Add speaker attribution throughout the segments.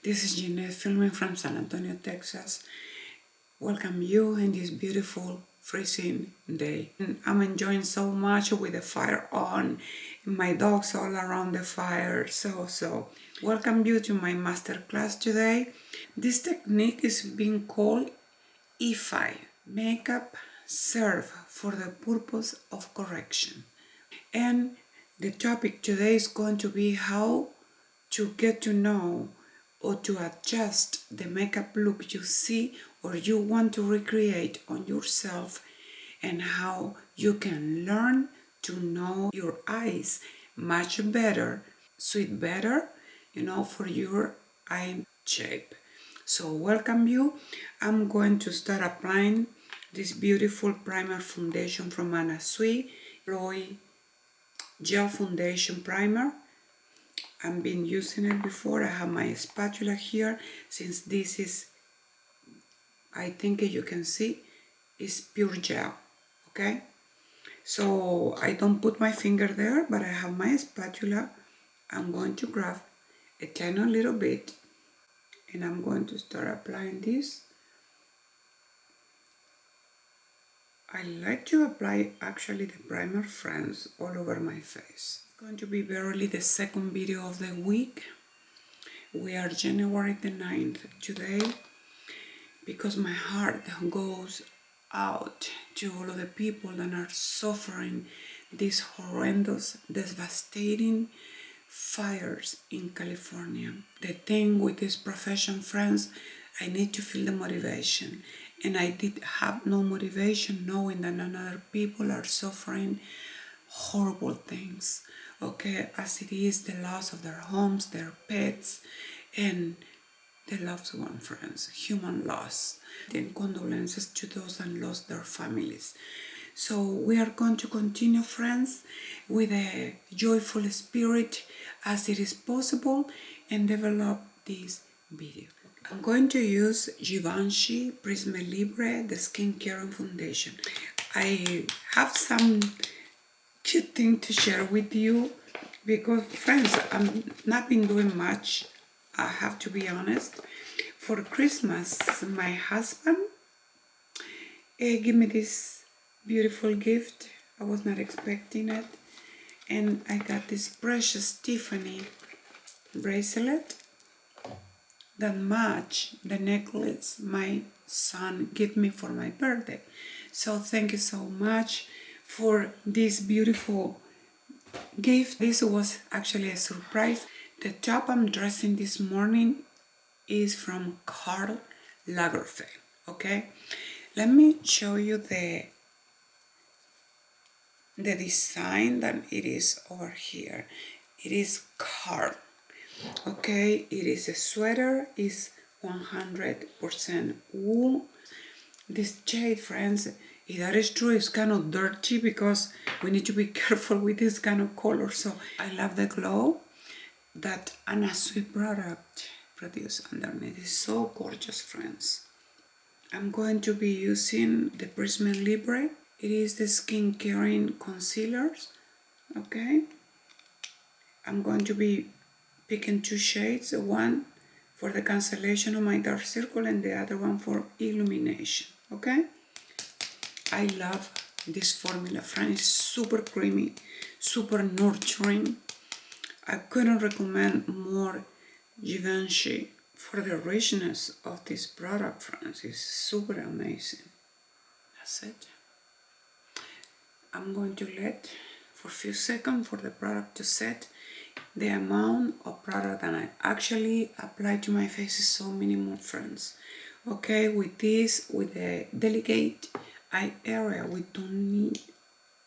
Speaker 1: This is Jeannette filming from San Antonio, Texas. Welcome you in this beautiful freezing day. And I'm enjoying so much with the fire on, my dogs all around the fire. So welcome you to my masterclass today. This technique is being called E-PHI, makeup serve for the purpose of correction. And the topic today is going to be how to get to know or to adjust the makeup look you see or you want to recreate on yourself, and how you can learn to know your eyes much better, suit better, for your eye shape. So welcome you. I'm going to start applying this beautiful primer foundation from Anna Sui Glowy Gel Foundation Primer. I've been using it before. I have my spatula here, since this is, I think you can see, is pure gel, okay? So I don't put my finger there, but I have my spatula. I'm going to grab a tiny little bit, and I'm going to start applying this. I like to apply actually the primer, friends, all over my face. It's going to be barely the second video of the week. We are January the 9th today, because my heart goes out to all of the people that are suffering these horrendous, devastating fires in California. The thing with this profession, friends, I need to feel the motivation. And I did have no motivation knowing that other people are suffering horrible things, okay, as it is the loss of their homes, their pets, and the loved one, friends, human loss. Then condolences to those that lost their families. So we are going to continue, friends, with a joyful spirit as it is possible and develop this video. I'm going to use GIVENCHY PRISME LIBRE, the skincare foundation. I have some cute thing to share with you, because, friends, I've not been doing much, I have to be honest. For Christmas, my husband gave me this beautiful gift. I was not expecting it. And I got this precious Tiffany bracelet that match the necklace my son gave me for my birthday. So thank you so much for this beautiful gift. This was actually a surprise. The top I'm dressing this morning is from Karl Lagerfeld, okay? Let me show you the design that it is over here. It is Karl, okay? It is a sweater, is 100% wool. This shade, friends, if that is true, it's kind of dirty, because we need to be careful with this kind of color. So I love the glow that Anna Sui product produce underneath. It's so gorgeous, friends. I'm going to be using the PRISME LIBRE. It is the skin caring concealers, okay? I'm going to be picking two shades, one for the cancellation of my dark circle and the other one for illumination, okay? I love this formula, friends. It's super creamy, super nurturing. I couldn't recommend more GIVENCHY for the richness of this product, friends. It's super amazing. That's it. I'm going to let for a few seconds for the product to set. The amount of product that I actually apply to my face is so minimal, friends. Okay, with this, with the delicate eye area, we don't need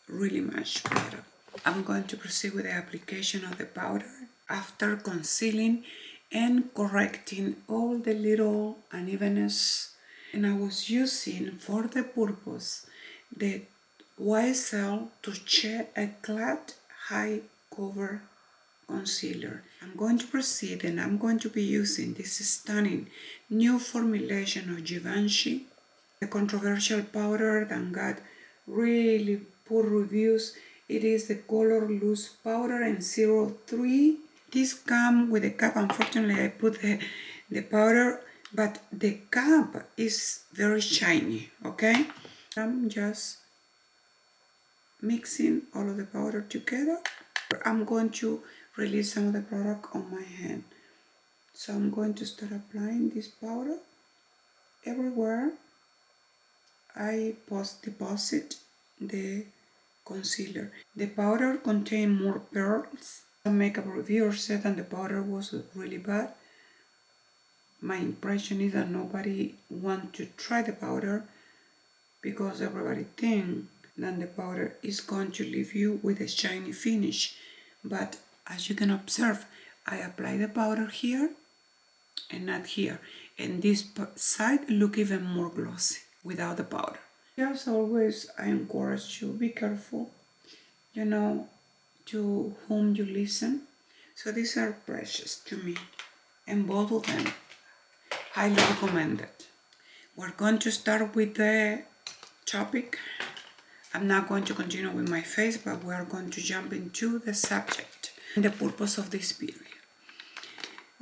Speaker 1: really much product. I'm going to proceed with the application of the powder after concealing and correcting all the little unevenness. And I was using, for the purpose, the YSL TOUCHE ECLAT High Cover Concealer. I'm going to proceed, and I'm going to be using this stunning new formulation of GIVENCHY, the controversial powder that got really poor reviews. It is the Color Loose Powder in 03. This comes with a cap. Unfortunately, I put the powder, but the cap is very shiny, okay? I'm just mixing all of the powder together. I'm going to release some of the product on my hand. So I'm going to start applying this powder everywhere I deposit the concealer. The powder contained more pearls. A makeup reviewer said that the powder was really bad. My impression is that nobody wants to try the powder because everybody thinks that the powder is going to leave you with a shiny finish. But as you can observe, I apply the powder here and not here. And this side look even more glossy without the powder. As always, I encourage you, be careful, you know, to whom you listen. So these are precious to me, and both of them highly recommended. We're going to start with the topic. I'm not going to continue with my face, but we are going to jump into the subject and the purpose of this video.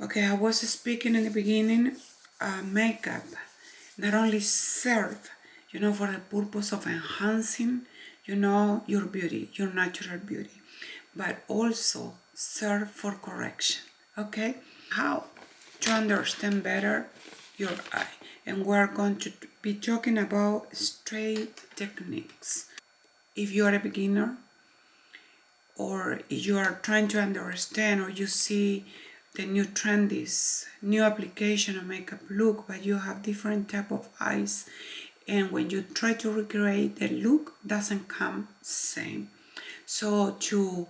Speaker 1: Okay, I was speaking in the beginning, makeup not only serve, you know, for the purpose of enhancing, you know, your beauty, your natural beauty, but also serve for correction, okay? How to understand better your eye. And we're going to be talking about straight techniques. If you are a beginner, or if you are trying to understand, or you see the new trendies, new application of makeup look, but you have different type of eyes, and when you try to recreate the look, doesn't come same. So to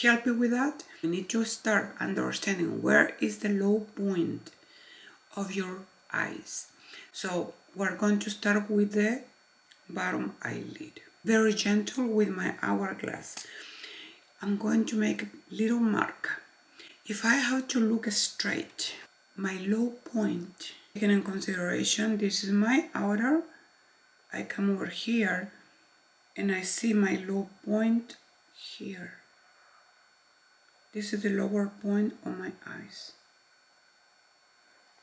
Speaker 1: help you with that, you need to start understanding where is the low point of your eyes. So we're going to start with the bottom eyelid. Very gentle with my hourglass. I'm going to make a little mark. If I have to look straight, my low point, taken in consideration, this is my outer, I come over here and I see my low point here. This is the lower point of my eyes,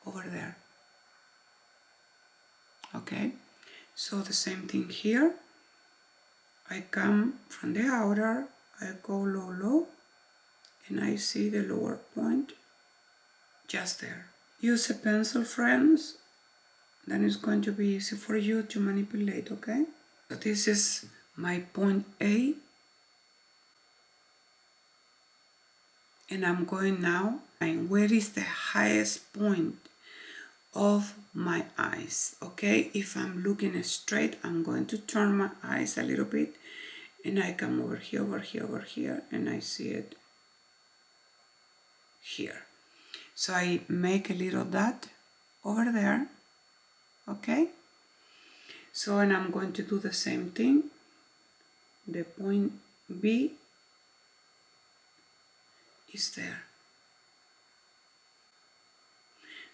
Speaker 1: over there. Okay, so the same thing here. I come from the outer, I go low, low, and I see the lower point just there. Use a pencil, friends, then it's going to be easy for you to manipulate, okay? So this is my point A, and I'm going now, and where is the highest point of my eyes, okay? If I'm looking straight, I'm going to turn my eyes a little bit, and I come over here, over here, over here, and I see it here. So I make a little dot over there, okay? So, and I'm going to do the same thing. The point B is there.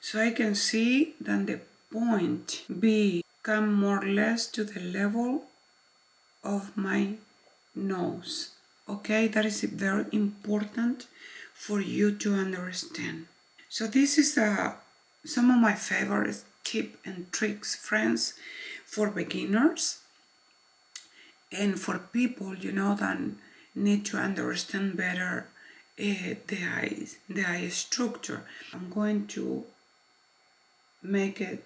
Speaker 1: So I can see that the point B come more or less to the level of my nose. Okay, that is very important for you to understand. So this is some of my favorite tips and tricks, friends, for beginners and for people, you know, that need to understand better the eye structure. I'm going to make a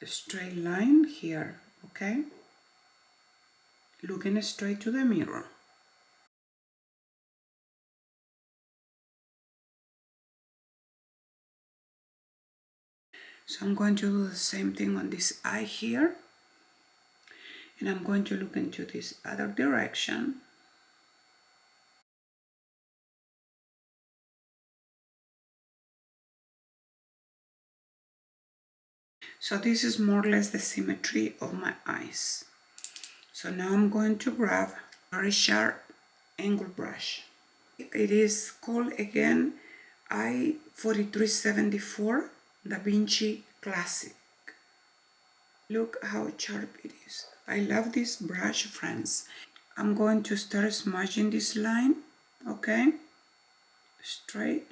Speaker 1: straight line here, okay? Looking straight to the mirror. So I'm going to do the same thing on this eye here. And I'm going to look into this other direction. So this is more or less the symmetry of my eyes. So now I'm going to grab a very sharp angle brush. It is called again I-4374 Da Vinci Classic. Look how sharp it is. I love this brush, friends. I'm going to start smudging this line, okay? Straight.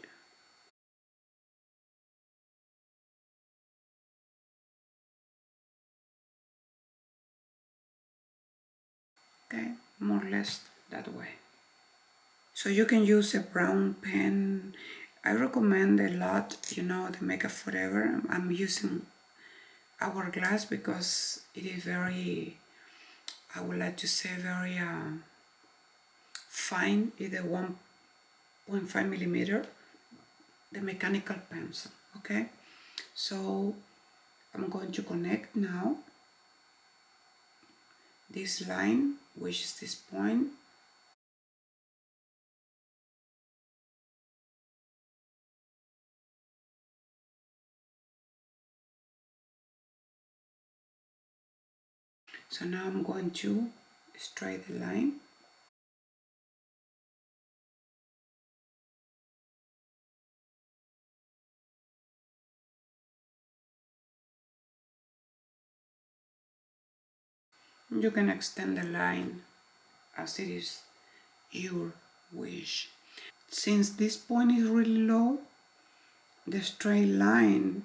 Speaker 1: Okay, more or less that way. So you can use a brown pen. I recommend a lot, you know, the Makeup Forever. I'm using Hourglass because it is very, I would like to say very fine. It's a 1.5 millimeter, the mechanical pencil, okay? So I'm going to connect now this line, which is this point. So now I'm going to straight the line. You can extend the line as it is your wish. Since this point is really low, the straight line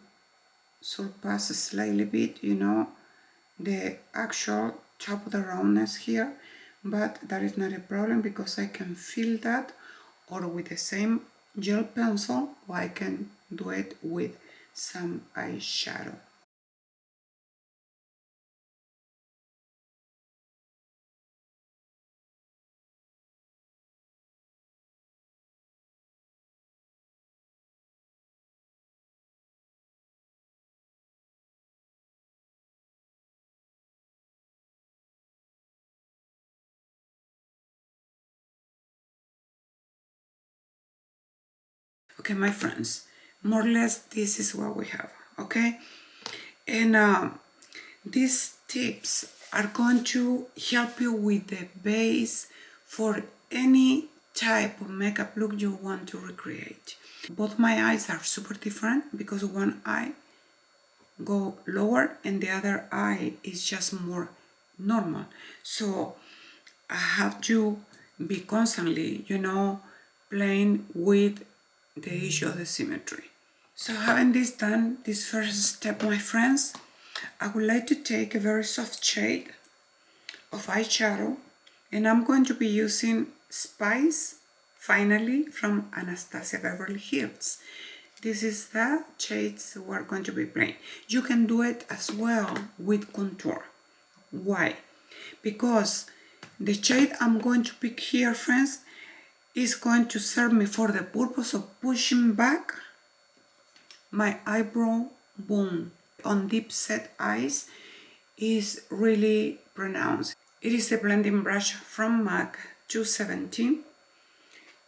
Speaker 1: surpasses slightly bit, you know, the actual top of the roundness here, but that is not a problem because I can fill that or with the same gel pencil, or I can do it with some eyeshadow. Okay, my friends, more or less this is what we have, okay? And these tips are going to help you with the base for any type of makeup look you want to recreate. Both my eyes are super different because one eye go lower and the other eye is just more normal. So I have to be constantly, you know, playing with the issue of the symmetry. So having this done, this first step, my friends, I would like to take a very soft shade of eyeshadow, and I'm going to be using Spice Finally from Anastasia Beverly Hills. This is the shades we're going to be playing. You can do it as well with contour. Why? Because the shade I'm going to pick here, friends, is going to serve me for the purpose of pushing back my eyebrow bone on deep set eyes is really pronounced. It is a blending brush from MAC 217,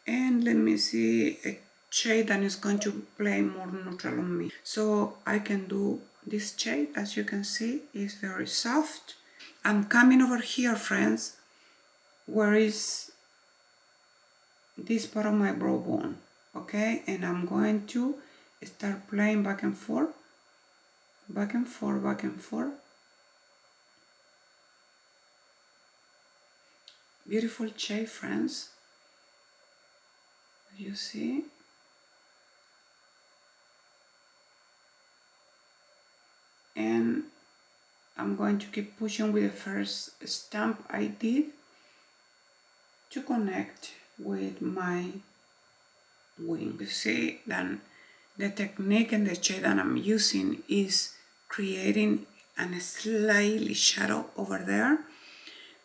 Speaker 1: and let me see a shade that is going to play more neutral on me. So I can do this shade, as you can see, is very soft. I'm coming over here, friends, where is this part of my brow bone, okay? And I'm going to start playing back and forth, back and forth, back and forth. Beautiful shade, friends. You see? And I'm going to keep pushing with the first stamp I did to connect with my wing. You see, then the technique and the shade that I'm using is creating a slightly shadow over there.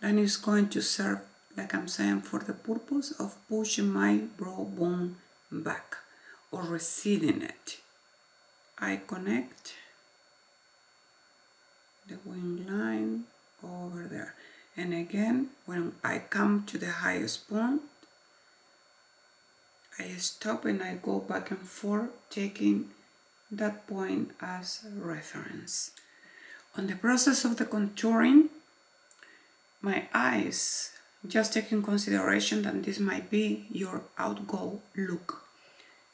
Speaker 1: Then it's going to serve, like I'm saying, for the purpose of pushing my brow bone back or receding it. I connect the wing line over there, and again when I come to the highest point I stop and I go back and forth, taking that point as reference. On the process of the contouring, my eyes, just take in consideration that this might be your outgo look.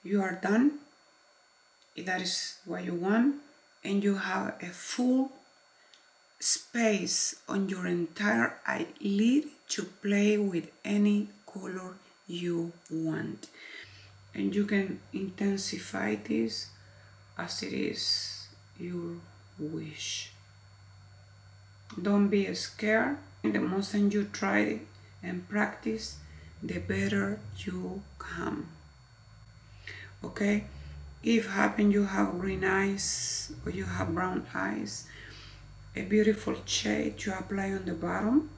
Speaker 1: You are done, if that is what you want, and you have a full space on your entire eyelid to play with any color you want. And you can intensify this as it is your wish. Don't be scared. The more time you try and practice, the better you come. Okay? If happen you have green eyes or you have brown eyes, a beautiful shade to apply on the bottom.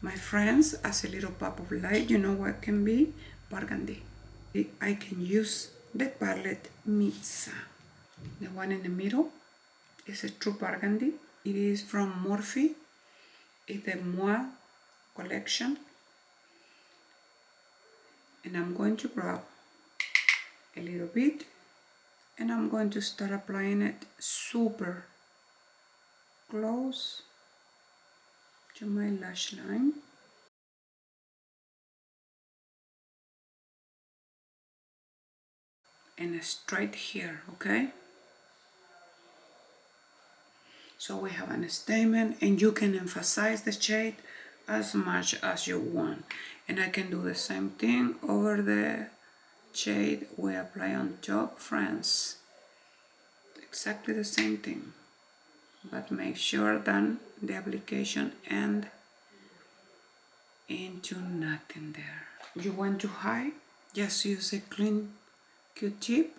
Speaker 1: My friends, as a little pop of light, you know what can be? Burgundy. I can use the palette Mitza. The one in the middle is a true burgundy. It is from Morphe. It's the Moi collection. And I'm going to grab a little bit and I'm going to start applying it super close to my lash line. And straight here, okay? So we have a statement and you can emphasize the shade as much as you want. And I can do the same thing over the shade we apply on top, friends. Exactly the same thing. But make sure that the application ends into nothing there. You want to hide? Just use a clean Q-tip.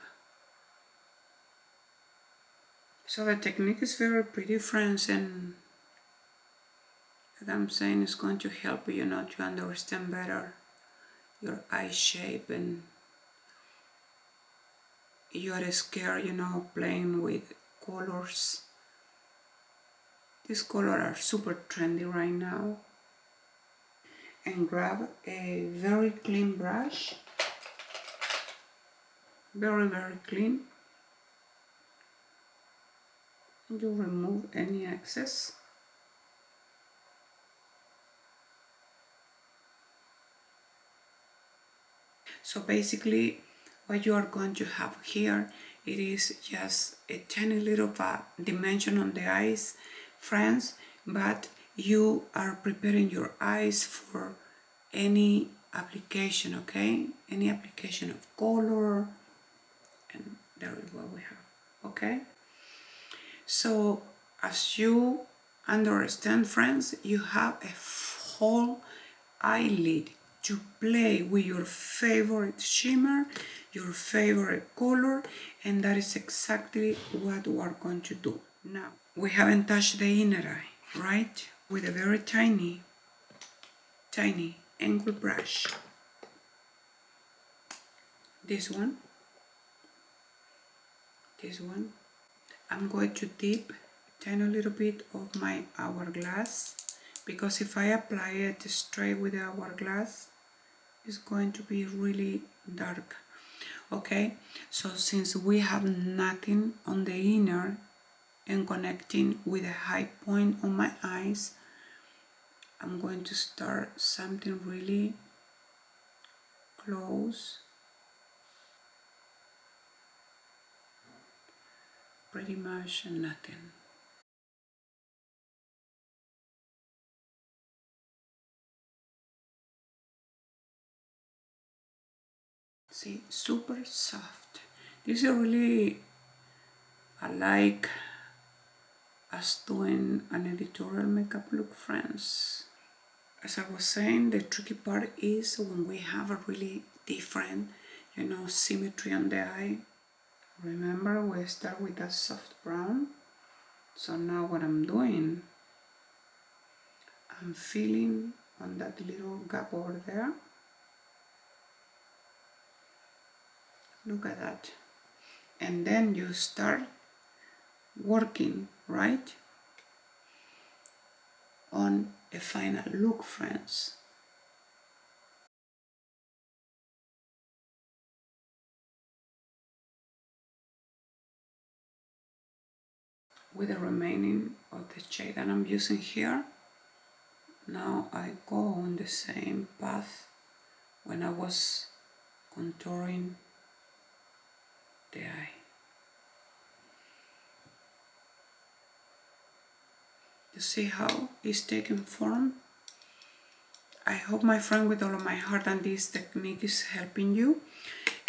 Speaker 1: So the technique is very pretty, friends, and as I'm saying, it's going to help you, to understand better your eye shape, and you are scared, playing with colors. These colors are super trendy right now. And grab a very clean brush, very clean, and you remove any excess. So basically what you are going to have here, it is just a tiny little dimension on the eyes, friends, but you are preparing your eyes for any application, okay? Any application of color, and there is what we have, okay? So as you understand, friends, you have a whole eyelid to play with your favorite shimmer, your favorite color, and that is exactly what we are going to do. Now, we haven't touched the inner eye, right? With a very tiny angle brush. This one, I'm going to dip a tiny little bit of my hourglass, because if I apply it straight with the hourglass, it's going to be really dark. Okay, so since we have nothing on the inner and connecting with a high point on my eyes, I'm going to start something really close, pretty much nothing. See, super soft. This is really, I like us doing an editorial makeup look, friends. As I was saying, the tricky part is when we have a really different, symmetry on the eye. Remember, we start with that soft brown. So now what I'm doing, I'm filling on that little gap over there. Look at that. And then you start working, right, on a final look, friends. With the remaining of the shade that I'm using here, now I go on the same path when I was contouring the eye. You see how it's taking form? I hope, my friend, with all of my heart, that this technique is helping you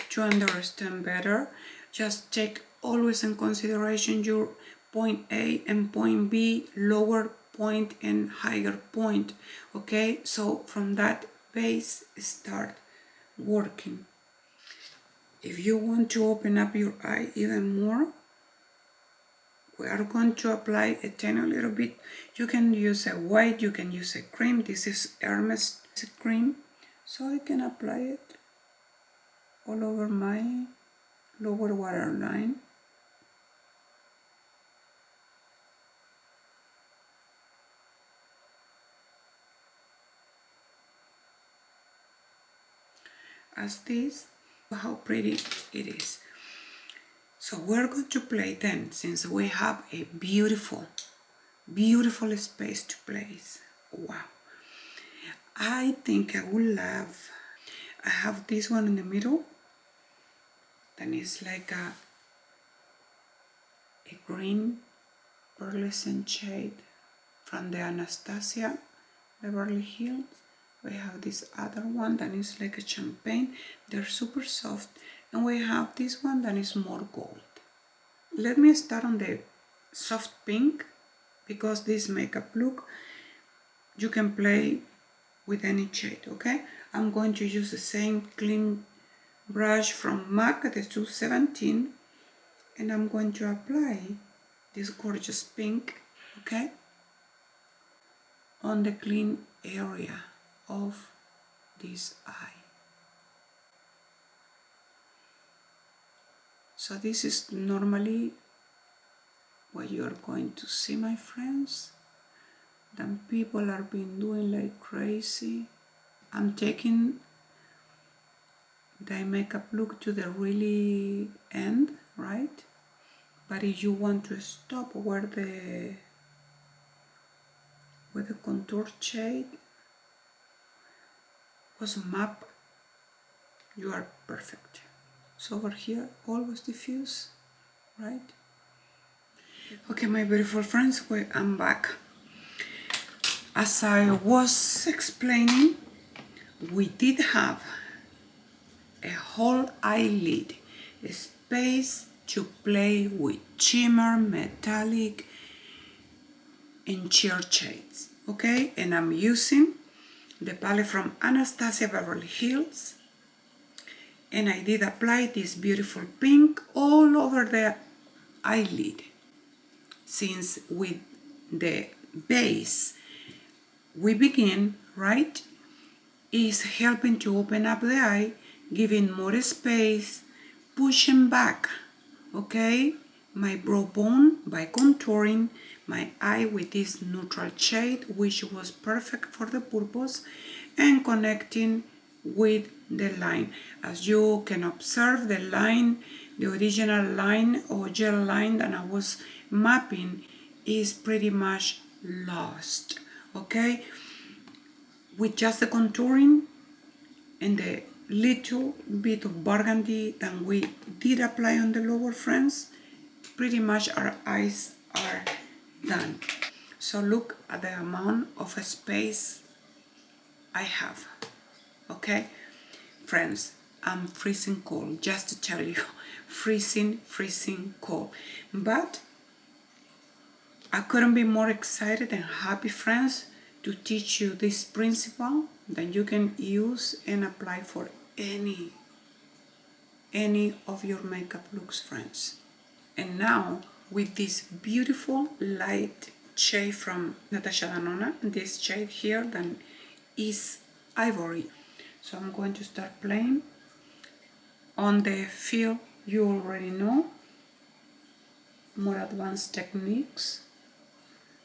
Speaker 1: to understand better. Just take always in consideration your point A and point B, lower point and higher point. Okay, so from that base start working. If you want to open up your eye even more, we are going to apply a tiny little bit. You can use a white, you can use a cream. This is Hermes cream, so I can apply it all over my lower waterline. As this, how pretty it is. So we're going to play then, since we have a beautiful space to place. Wow. I think I would love, I have this one in the middle, then it's like a green pearlescent shade from the Anastasia Beverly Hills. We have this other one that is like a champagne. They're super soft. And we have this one that is more gold. Let me start on the soft pink, because this makeup look, you can play with any shade, okay? I'm going to use the same clean brush from MAC, the 217, and I'm going to apply this gorgeous pink, okay, on the clean area of this eye. So this is normally what you're going to see, my friends. Then people are been doing like crazy. I'm taking the makeup look to the really end, right? But if you want to stop where the contour shade was mapped, you are perfect. So over here, always diffuse, right? Okay, my beautiful friends, I'm back. As I was explaining, we did have a whole eyelid space to play with shimmer, metallic, and sheer shades, okay? And I'm using the palette from Anastasia Beverly Hills, and I did apply this beautiful pink all over the eyelid. Since with the base we begin, right, is helping to open up the eye, giving more space, pushing back, okay, my brow bone by contouring my eye with this neutral shade, which was perfect for the purpose, and connecting with the line. As you can observe, the line, the original line or gel line that I was mapping is pretty much lost, okay? With just the contouring and the little bit of burgundy that we did apply on the lower, friends, pretty much our eyes are done. So look at the amount of space I have, okay? Friends, I'm freezing cold, just to tell you, freezing cold. But I couldn't be more excited and happy, friends, to teach you this principle that you can use and apply for any of your makeup looks, friends. And now, with this beautiful light shade from Natasha Denona, this shade here that is ivory. So I'm going to start playing on the feel you already know, more advanced techniques.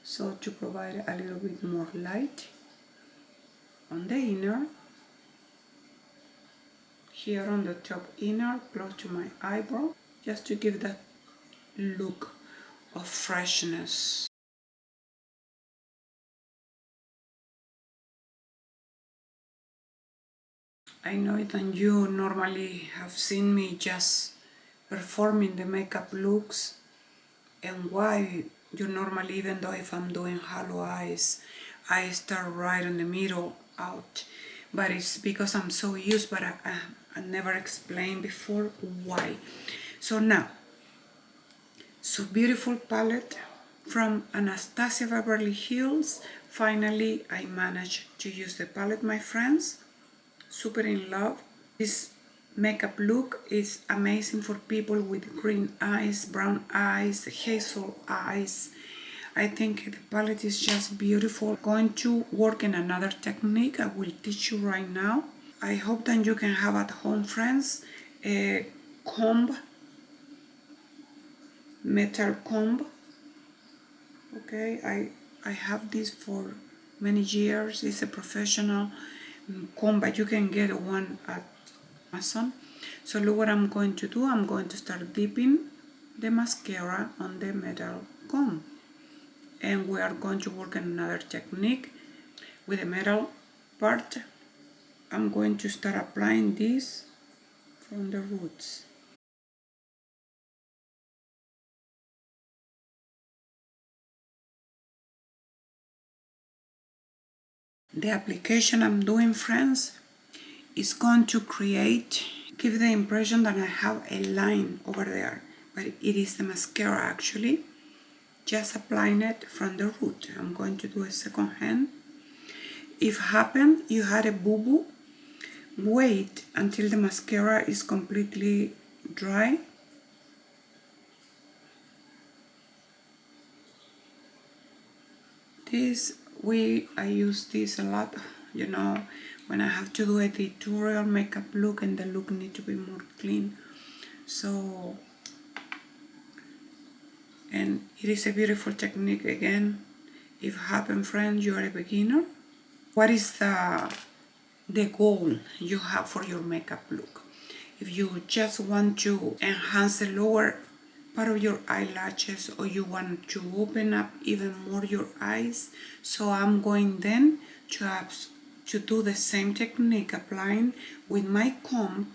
Speaker 1: So to provide a little bit more light on the inner, here on the top inner, close to my eyebrow, just to give that look of freshness. I know that you normally have seen me just performing the makeup looks, and why you normally, even though if I'm doing hollow eyes, I start right in the middle out. But it's because I'm so used, but I never explained before why. So now, so beautiful palette, from Anastasia Beverly Hills. Finally, I managed to use the palette, my friends. Super in love. This makeup look is amazing for people with green eyes, brown eyes, hazel eyes. I think the palette is just beautiful. I'm going to work in another technique I will teach you right now. I hope that you can have at home, friends, a comb, metal comb. Okay, I have this for many years. It's a professional comb, but you can get one at Amazon. So look what I'm going to do. I'm going to start dipping the mascara on the metal comb, and we are going to work on another technique with the metal part. I'm going to start applying this from the roots. The application I'm doing, friends, is going to give the impression that I have a line over there, but it is the mascara actually. Just applying it from the root. I'm going to do a second hand. If happened you had a boo-boo, wait until the mascara is completely dry. I use this a lot, you know, when I have to do a tutorial makeup look and the look need to be more clean. So, and it is a beautiful technique again. If happen, friend, you are a beginner. What is the goal you have for your makeup look? If you just want to enhance the lower part of your eyelashes, or you want to open up even more your eyes, so I'm going then to do the same technique, applying with my comb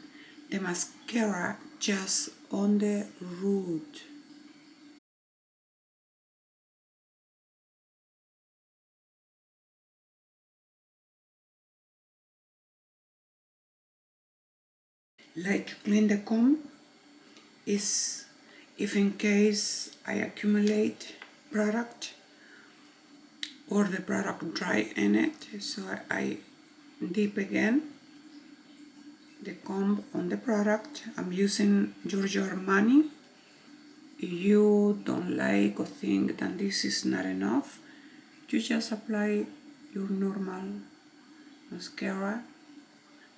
Speaker 1: the mascara just on the root. Like to clean the comb is if in case I accumulate product or the product dry in it, so I dip again the comb on the product. I'm using Giorgio Armani. If you don't like or think that this is not enough, you just apply your normal mascara.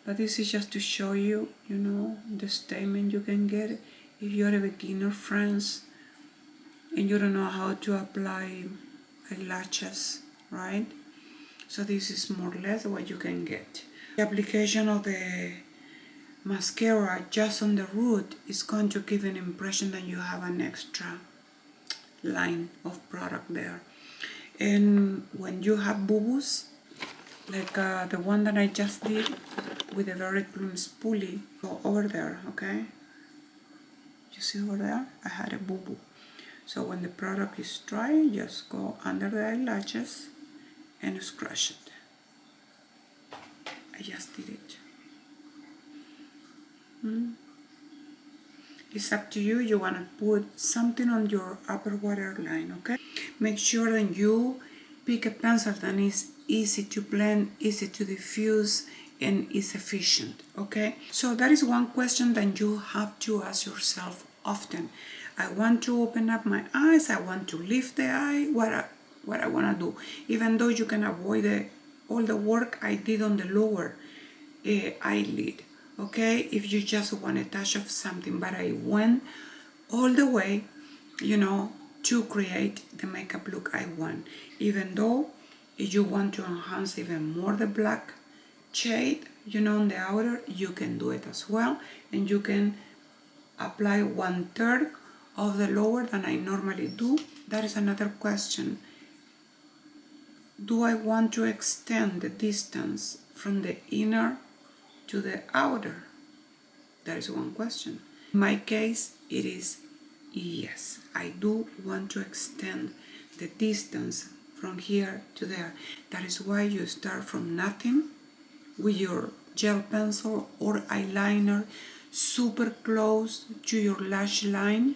Speaker 1: But this is just to show you, you know, the statement you can get if you're a beginner, friends, and you don't know how to apply eyelashes, right? So this is more or less what you can get. The application of the mascara just on the root is going to give an impression that you have an extra line of product there. And when you have boo-boos, like the one that I just did with a very clean spoolie, go over there, okay? You see over there? I had a boo-boo. So when the product is dry, just go under the eyelashes and scratch it. I just did it. It's up to you. You want to put something on your upper waterline, okay? Make sure that you pick a pencil that is easy to blend, easy to diffuse, and is efficient, okay? So that is one question that you have to ask yourself often. I want to open up my eyes, I want to lift the eye, what I want to do. Even though you can avoid all the work I did on the lower eyelid, okay, if you just want a touch of something, but I went all the way, you know, to create the makeup look I want. Even though if you want to enhance even more the black shade, you know, on the outer, you can do it as well, and you can apply 1/3 of the lower than I normally do. That is another question. Do I want to extend the distance from the inner to the outer? That is one question. In my case, it is yes. I do want to extend the distance from here to there. That is why you start from nothing with your gel pencil or eyeliner super close to your lash line,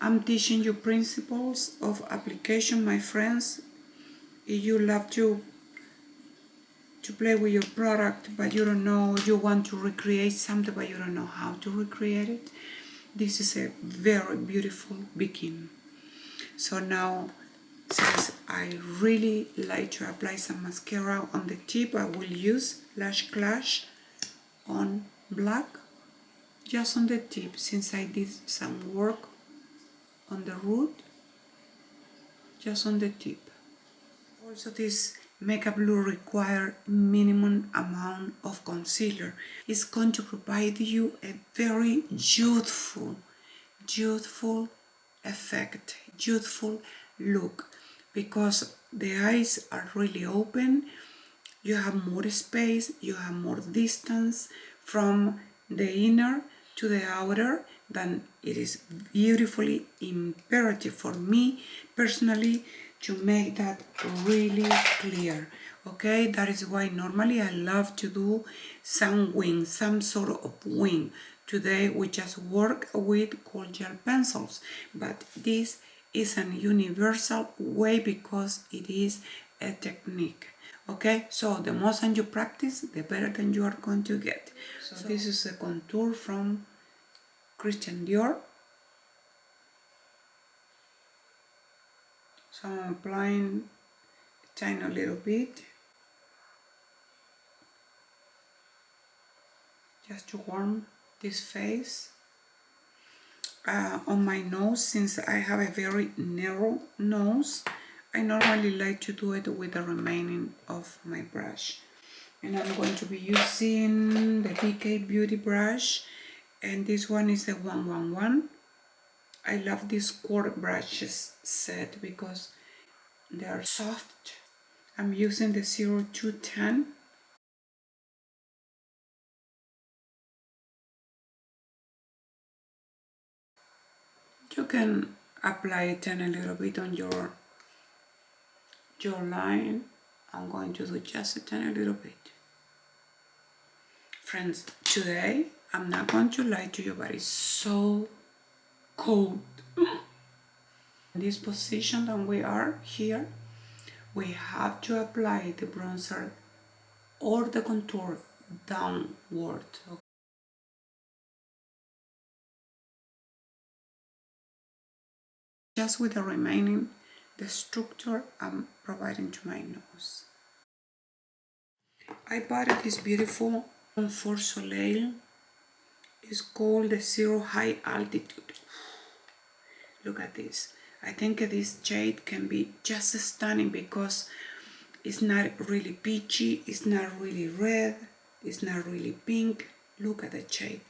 Speaker 1: I'm teaching you principles of application, my friends. If you love to play with your product, but you don't know, you want to recreate something, but you don't know how to recreate it, this is a very beautiful beginning. So now, since I really like to apply some mascara on the tip, I will use Lash Clash on black, just on the tip, since I did some work on the root, just on the tip. Also, this makeup look requires minimum amount of concealer. It's going to provide you a very youthful effect, youthful look, because the eyes are really open. You have more space, you have more distance from the inner to the outer. Then it is beautifully imperative for me personally to make that really clear. Okay, that is why normally I love to do some wing, some sort of wing. Today we just work with cold gel pencils, but this is an universal way because it is a technique. Okay, so the more than you practice, the better than you are going to get. So this is a contour from Christian Dior. So I'm applying a tiny little bit, just to warm this face. On my nose, since I have a very narrow nose, I normally like to do it with the remaining of my brush. And I'm going to be using the BK Beauty brush, and this one is the 111. I love this quart brushes set because they are soft. I'm using the 0210. You can apply it a little bit on your jawline. I'm going to do just a tiny little bit. Friends, today I'm not going to lie to you, but it's so cold. In this position that we are here, we have to apply the bronzer or the contour downward. Just with the remaining, the structure I'm providing to my nose. I bought this beautiful for Soleil. It's called the Zero High Altitude. Look at this. I think this shade can be just stunning because it's not really peachy, it's not really red, it's not really pink. Look at the shade.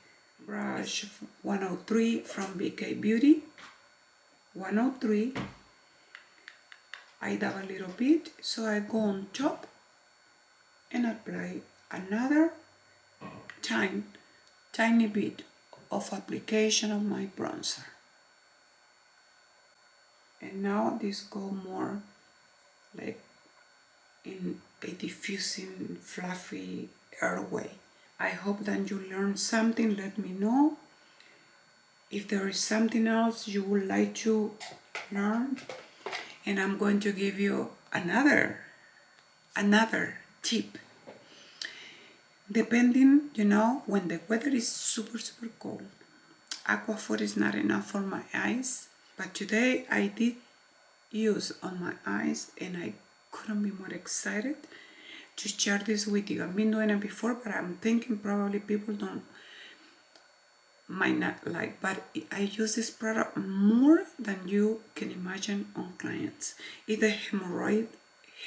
Speaker 1: Brush 103 from BK Beauty. 103. I dab a little bit, so I go on top and apply another tiny bit of application of my bronzer. And now this go more like in a diffusing, fluffy airway. I hope that you learned something. Let me know if there is something else you would like to learn. And I'm going to give you another tip. Depending, when the weather is super cold, Aquaphor is not enough for my eyes. But today I did use on my eyes, and I couldn't be more excited to share this with you. I've been doing it before, but I'm thinking probably people might not like. But I use this product more than you can imagine on clients. It's a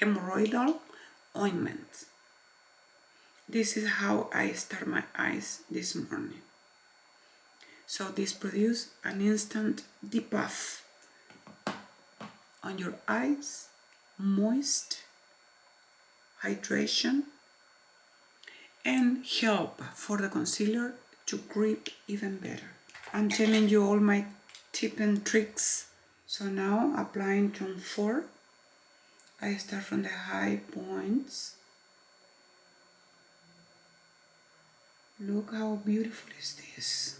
Speaker 1: hemorrhoidal ointment. This is how I start my eyes this morning. So this produces an instant depuff on your eyes, moist, hydration, and help for the concealer to grip even better. I'm telling you all my tips and tricks. So now applying tone 4, I start from the high points. Look how beautiful is this.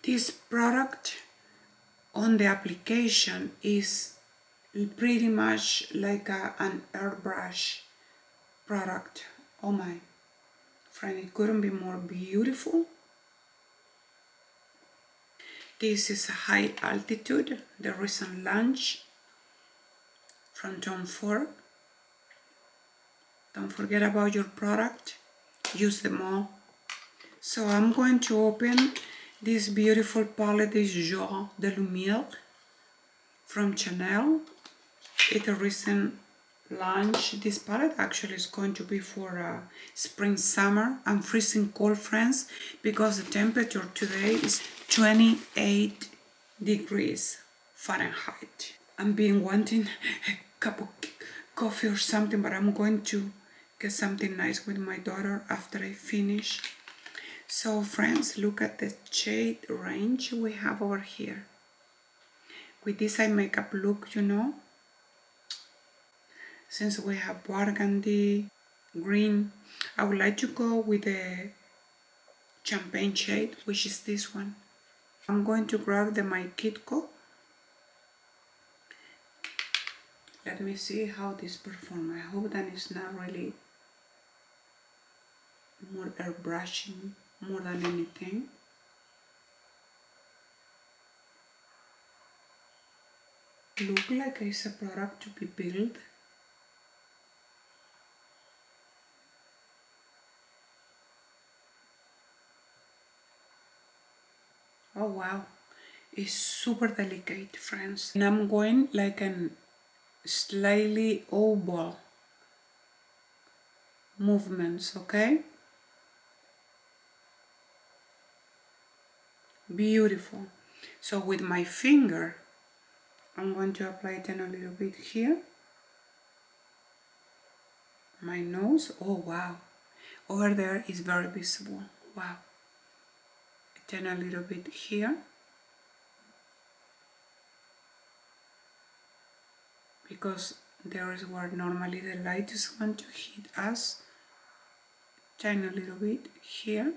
Speaker 1: This product on the application is pretty much like an airbrush product. Oh my friend, it couldn't be more beautiful. This is a high altitude, the recent launch from Tom Ford. Don't forget about your product, use them all. So I'm going to open this beautiful palette, this Joie de Lumière from Chanel. It's a recent launch. This palette actually is going to be for spring, summer. I'm freezing cold, friends, because the temperature today is 28 degrees Fahrenheit. I'm being wanting a cup of coffee or something, but I'm going to get something nice with my daughter after I finish. So friends, look at the shade range we have over here. With this eye makeup look, you know, since we have burgundy, green, I would like to go with the champagne shade, which is this one. I'm going to grab the My Kitco. Let me see how this performs. I hope that it's not really more airbrushing more than anything. Look like it's a product to be built. Oh wow, it's super delicate, friends. And I'm going like an slightly oval movements, okay? Beautiful. So with my finger, I'm going to apply it a little bit here. My nose, oh wow. Over there is very visible, wow. Then a little bit here. Because there is where normally the light is going to hit us. Then a little bit here.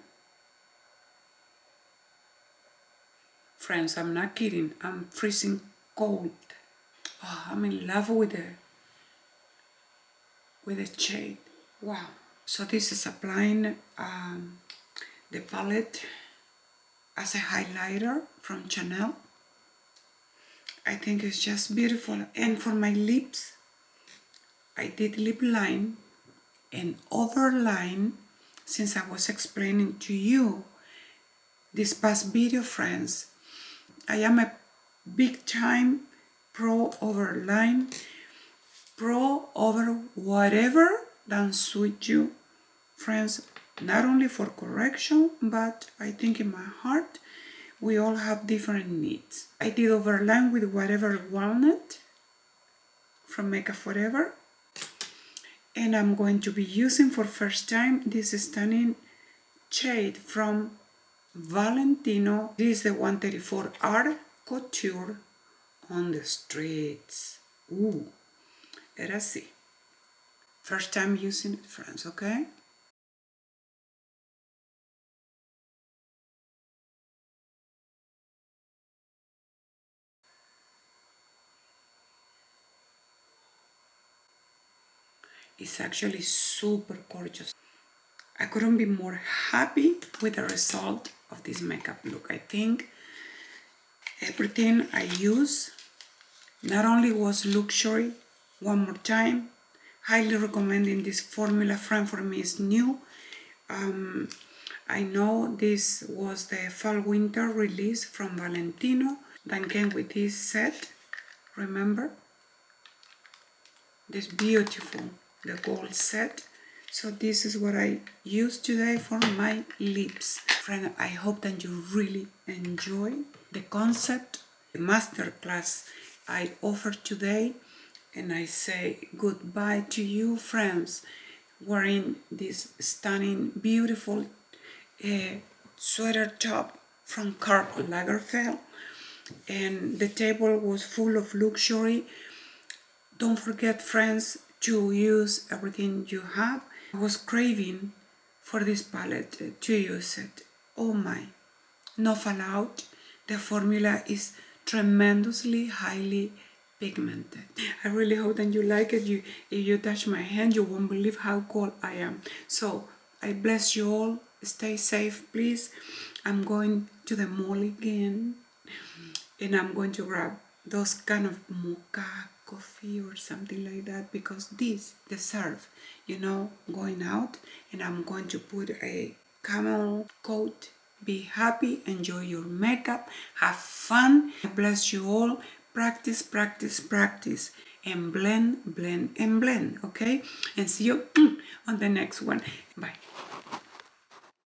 Speaker 1: Friends, I'm not kidding, I'm freezing cold. Oh, I'm in love with the shade. Wow. So this is applying the palette as a highlighter from Chanel. I think it's just beautiful. And for my lips, I did lip line and overline, since I was explaining to you this past video, friends. I am a big time pro over line, pro over whatever that suits you, friends, not only for correction, but I think in my heart, we all have different needs. I did overline with whatever walnut from Makeup Forever. And I'm going to be using for first time this stunning shade from Valentino. This is the 134 Art Couture on the Streets. Ooh, let us see. First time using it, friends, okay? It's actually super gorgeous. I couldn't be more happy with the result of this makeup look. I think everything I use not only was luxury, one more time, highly recommending this formula. Friend, for me is new. I know this was the fall winter release from Valentino that came with this set, remember? This beautiful, the gold set. So this is what I use today for my lips. Friend, I hope that you really enjoy the concept, the masterclass I offer today. And I say goodbye to you, friends, wearing this stunning, beautiful sweater top from Karl Lagerfeld. And the table was full of luxury. Don't forget, friends, to use everything you have. I was craving for this palette to use it. Oh my, no fallout. The formula is tremendously highly pigmented. I really hope that you like it. If you touch my hand, you won't believe how cold I am. So I bless you all. Stay safe, please. I'm going to the mall again, and I'm going to grab those kind of mocha coffee or something like that, because this deserve, going out. And I'm going to put a camel coat. Be happy, enjoy your makeup, have fun. I bless you all. Practice, practice, practice, and blend, blend, and blend. Okay, and see you on the next one. Bye.